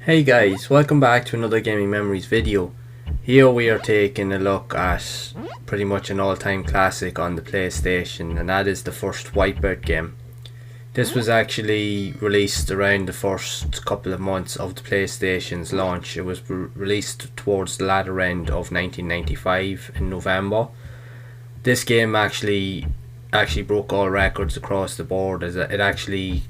Hey guys, welcome back to another Gaming Memories video. Here we are taking a look at pretty much an all-time classic on the PlayStation, and that is the first Wipeout game. This was actually released around the first couple of months of the PlayStation's launch. It was released towards the latter end of 1995 in November. This game actually broke all records across the board, as it actually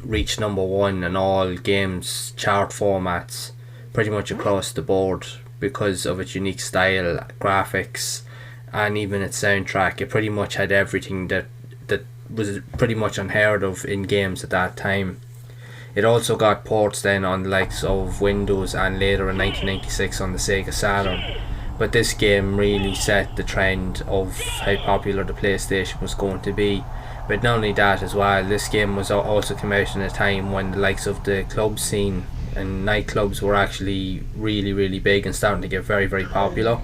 reached #1 in all games chart formats pretty much across the board because of its unique style, graphics, and even its soundtrack. It pretty much had everything that was pretty much unheard of in games at that time. It also got ports then on the likes of Windows and later in 1996 on the Sega Saturn. But this game really set the trend of how popular the PlayStation was going to be. But not only that as well, this game was also came out in a time when the likes of the club scene and nightclubs were actually really big and starting to get very popular.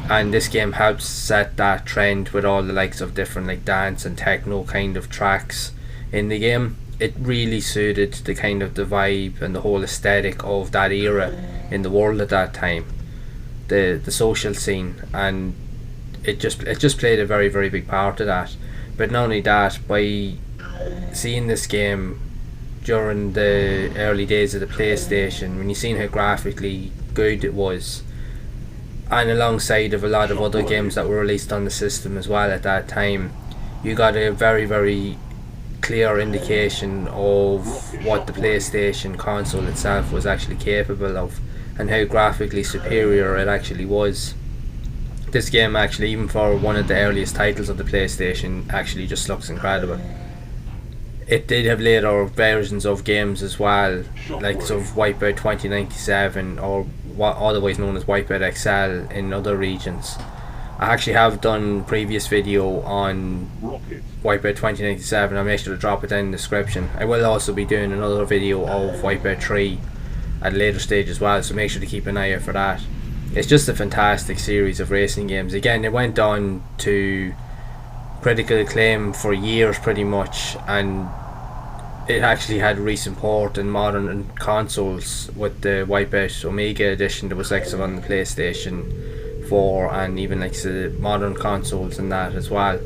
And this game helps set that trend with all the likes of different like dance and techno kind of tracks in the game. It really suited the kind of the vibe and the whole aesthetic of that era in the world at that time, the social scene, and it just played a very big part of that. But not only that, by seeing this game during the early days of the PlayStation, when you seen how graphically good it was, and alongside of a lot of other games that were released on the system as well at that time, you got a very clear indication of what the PlayStation console itself was actually capable of and how graphically superior it actually was. This game actually, even for one of the earliest titles of the PlayStation, actually just looks incredible. It did have later versions of games as well, like of Wipeout 2097 or what otherwise known as Wipeout XL in other regions. I actually have done a previous video on Wipeout 2097. I'll make sure to drop it down in the description. I will also be doing another video of Wipeout 3 at a later stage as well, so make sure to keep an eye out for that. It's just a fantastic series of racing games. Again, it went on to critical acclaim for years pretty much, and it actually had recent port in modern consoles with the Wipeout Omega edition that was like on the PlayStation 4 and even like the modern consoles and that as well.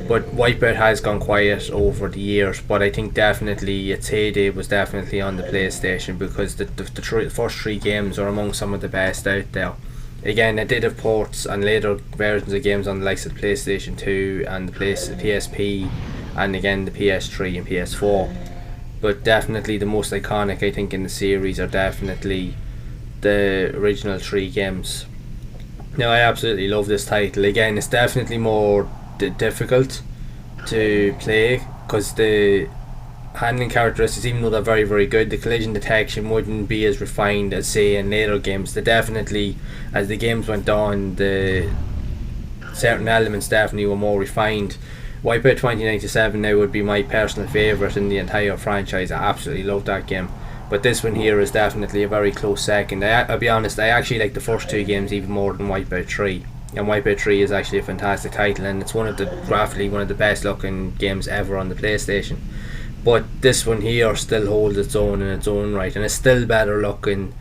But Wipeout has gone quiet over the years, but I think definitely its heyday was definitely on the PlayStation, because the first three games are among some of the best out there. Again, it did have ports and later versions of games on the likes of the PlayStation 2 and the PSP, and again the PS3 and PS4. But definitely the most iconic, I think, in the series are definitely the original three games. Now, I absolutely love this title. Again, it's definitely more difficult to play because the handling characteristics, even though they're very good, the collision detection wouldn't be as refined as say in later games. They definitely, as the games went on, the certain elements definitely were more refined. Wipeout 2097 now would be my personal favourite in the entire franchise. I absolutely love that game, but this one here is definitely a very close second. I'll be honest, I actually like the first two games even more than Wipeout 3, and Wipeout 3 is actually a fantastic title, and it's graphically one of the best looking games ever on the PlayStation. But this one here still holds its own in its own right, and it's still better looking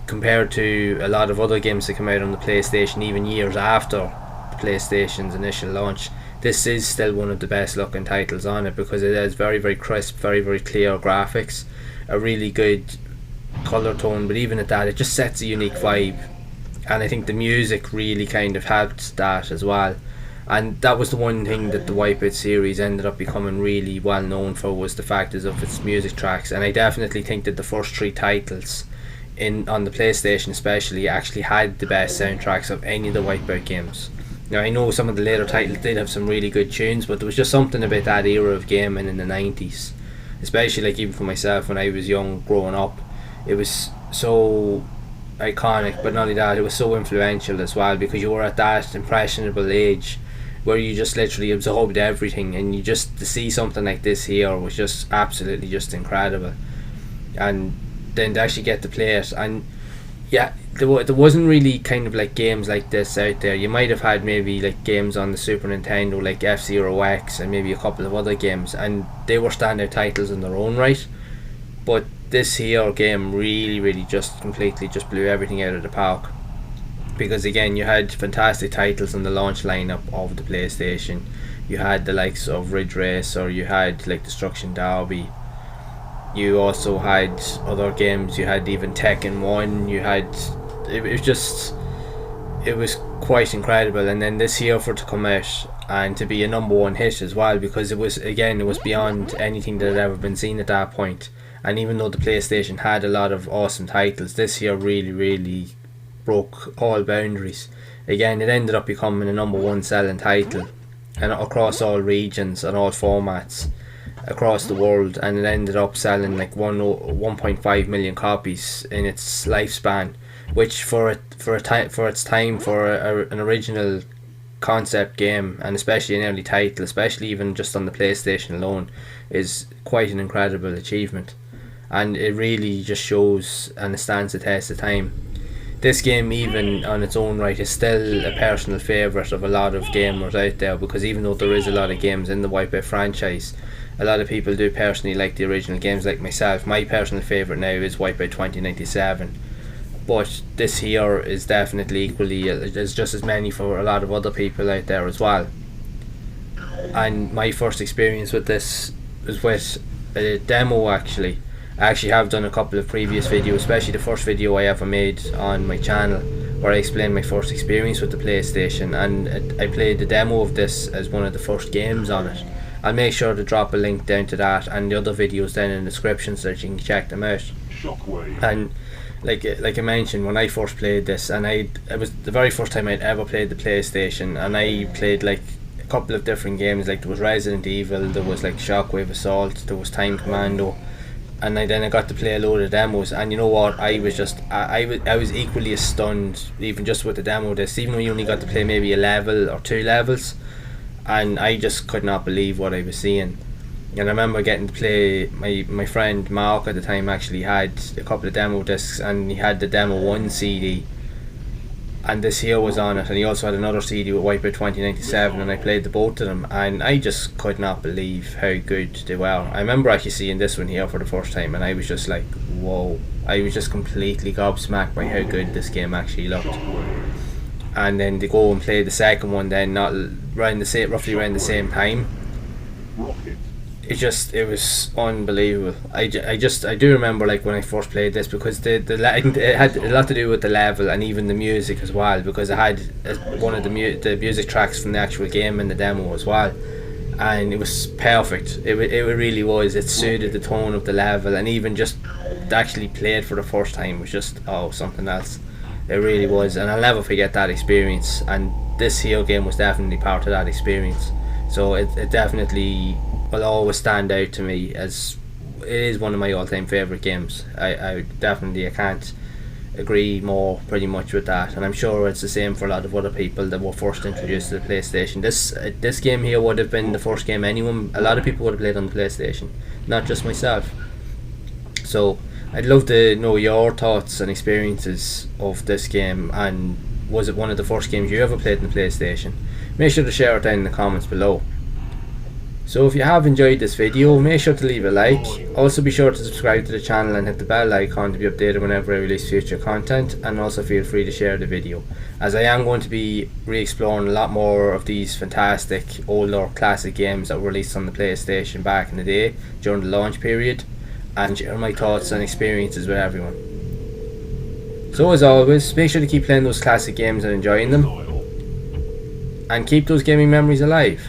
compared to a lot of other games that come out on the PlayStation even years after the PlayStation's initial launch. This is still one of the best looking titles on it because it has very crisp, very clear graphics, a really good colour tone, but even at that it just sets a unique vibe, and I think the music really kind of helped that as well. And that was the one thing that the Wipeout series ended up becoming really well known for, was the fact of its music tracks. And I definitely think that the first three titles on the PlayStation especially actually had the best soundtracks of any of the Wipeout games. Now, I know some of the later titles did have some really good tunes, but there was just something about that era of gaming in the 90s, especially like even for myself when I was young growing up. It was so iconic, but not only that, it was so influential as well, because you were at that impressionable age where you just literally absorbed everything, and you just to see something like this here was just absolutely just incredible. And then to actually get to play it, and yeah, there wasn't really kind of like games like this out there. You might have had maybe like games on the Super Nintendo like F-Zero X and maybe a couple of other games, and they were standout titles in their own right, but this here game really just completely just blew everything out of the park, because again you had fantastic titles on the launch lineup of the PlayStation. You had the likes of Ridge Race, or you had like Destruction Derby. You also had other games. You had even Tekken 1. You had, it was quite incredible. And then this year for it to come out and to be a #1 hit as well, because it was beyond anything that had ever been seen at that point. And even though the PlayStation had a lot of awesome titles, this year really broke all boundaries. Again, it ended up becoming a #1 selling title, and across all regions and all formats across the world, and it ended up selling like 1.5 million copies in its lifespan, which for its time, for an original concept game, and especially an early title, especially even just on the PlayStation alone, is quite an incredible achievement. And it really just shows, and it stands the test of time. This game, even on its own right, is still a personal favourite of a lot of gamers out there, because even though there is a lot of games in the Wipeout franchise, a lot of people do personally like the original games, like myself. My personal favourite now is Wipeout 2097, but this here is definitely equally, there's just as many for a lot of other people out there as well. And my first experience with this was with a demo actually. I actually have done a couple of previous videos, especially the first video I ever made on my channel, where I explained my first experience with the PlayStation, and I played the demo of this as one of the first games on it. I'll make sure to drop a link down to that and the other videos down in the description so that you can check them out. Shockwave. And like I mentioned, when I first played this, and it was the very first time I'd ever played the PlayStation, and I played like a couple of different games. Like there was Resident Evil, there was like Shockwave Assault, there was Time Commando, and then I got to play a load of demos. And you know what, I was just I was equally as stunned, even just with the demo of this, even though you only got to play maybe a level or 2 levels, and I just could not believe what I was seeing. And I remember getting to play, my friend Mark at the time actually had a couple of demo discs, and he had the demo 1 CD, and this here was on it, and he also had another CD with Wipeout 2097, and I played the both of them, and I just could not believe how good they were. I remember actually seeing this one here for the first time, and I was just like, whoa. I was just completely gobsmacked by how good this game actually looked. And then to go and play the second one then, not roughly around the same time, it was unbelievable. I do remember like when I first played this, because it had a lot to do with the level and even the music as well, because it had one of the music tracks from the actual game in the demo as well, and it was perfect. It really was. It suited the tone of the level, and even just actually play it for the first time was just something else. It really was, and I'll never forget that experience, and this here game was definitely part of that experience. So it definitely will always stand out to me, as it is one of my all-time favourite games. I can't agree more pretty much with that, and I'm sure it's the same for a lot of other people that were first introduced to the PlayStation. This game here would have been the first game a lot of people would have played on the PlayStation, not just myself. So I'd love to know your thoughts and experiences of this game, and was it one of the first games you ever played on the PlayStation? Make sure to share it down in the comments below. So if you have enjoyed this video, make sure to leave a like. Also be sure to subscribe to the channel and hit the bell icon to be updated whenever I release future content, and also feel free to share the video, as I am going to be re-exploring a lot more of these fantastic older classic games that were released on the PlayStation back in the day during the launch period, and share my thoughts and experiences with everyone. So as always, make sure to keep playing those classic games and enjoying them, and keep those gaming memories alive.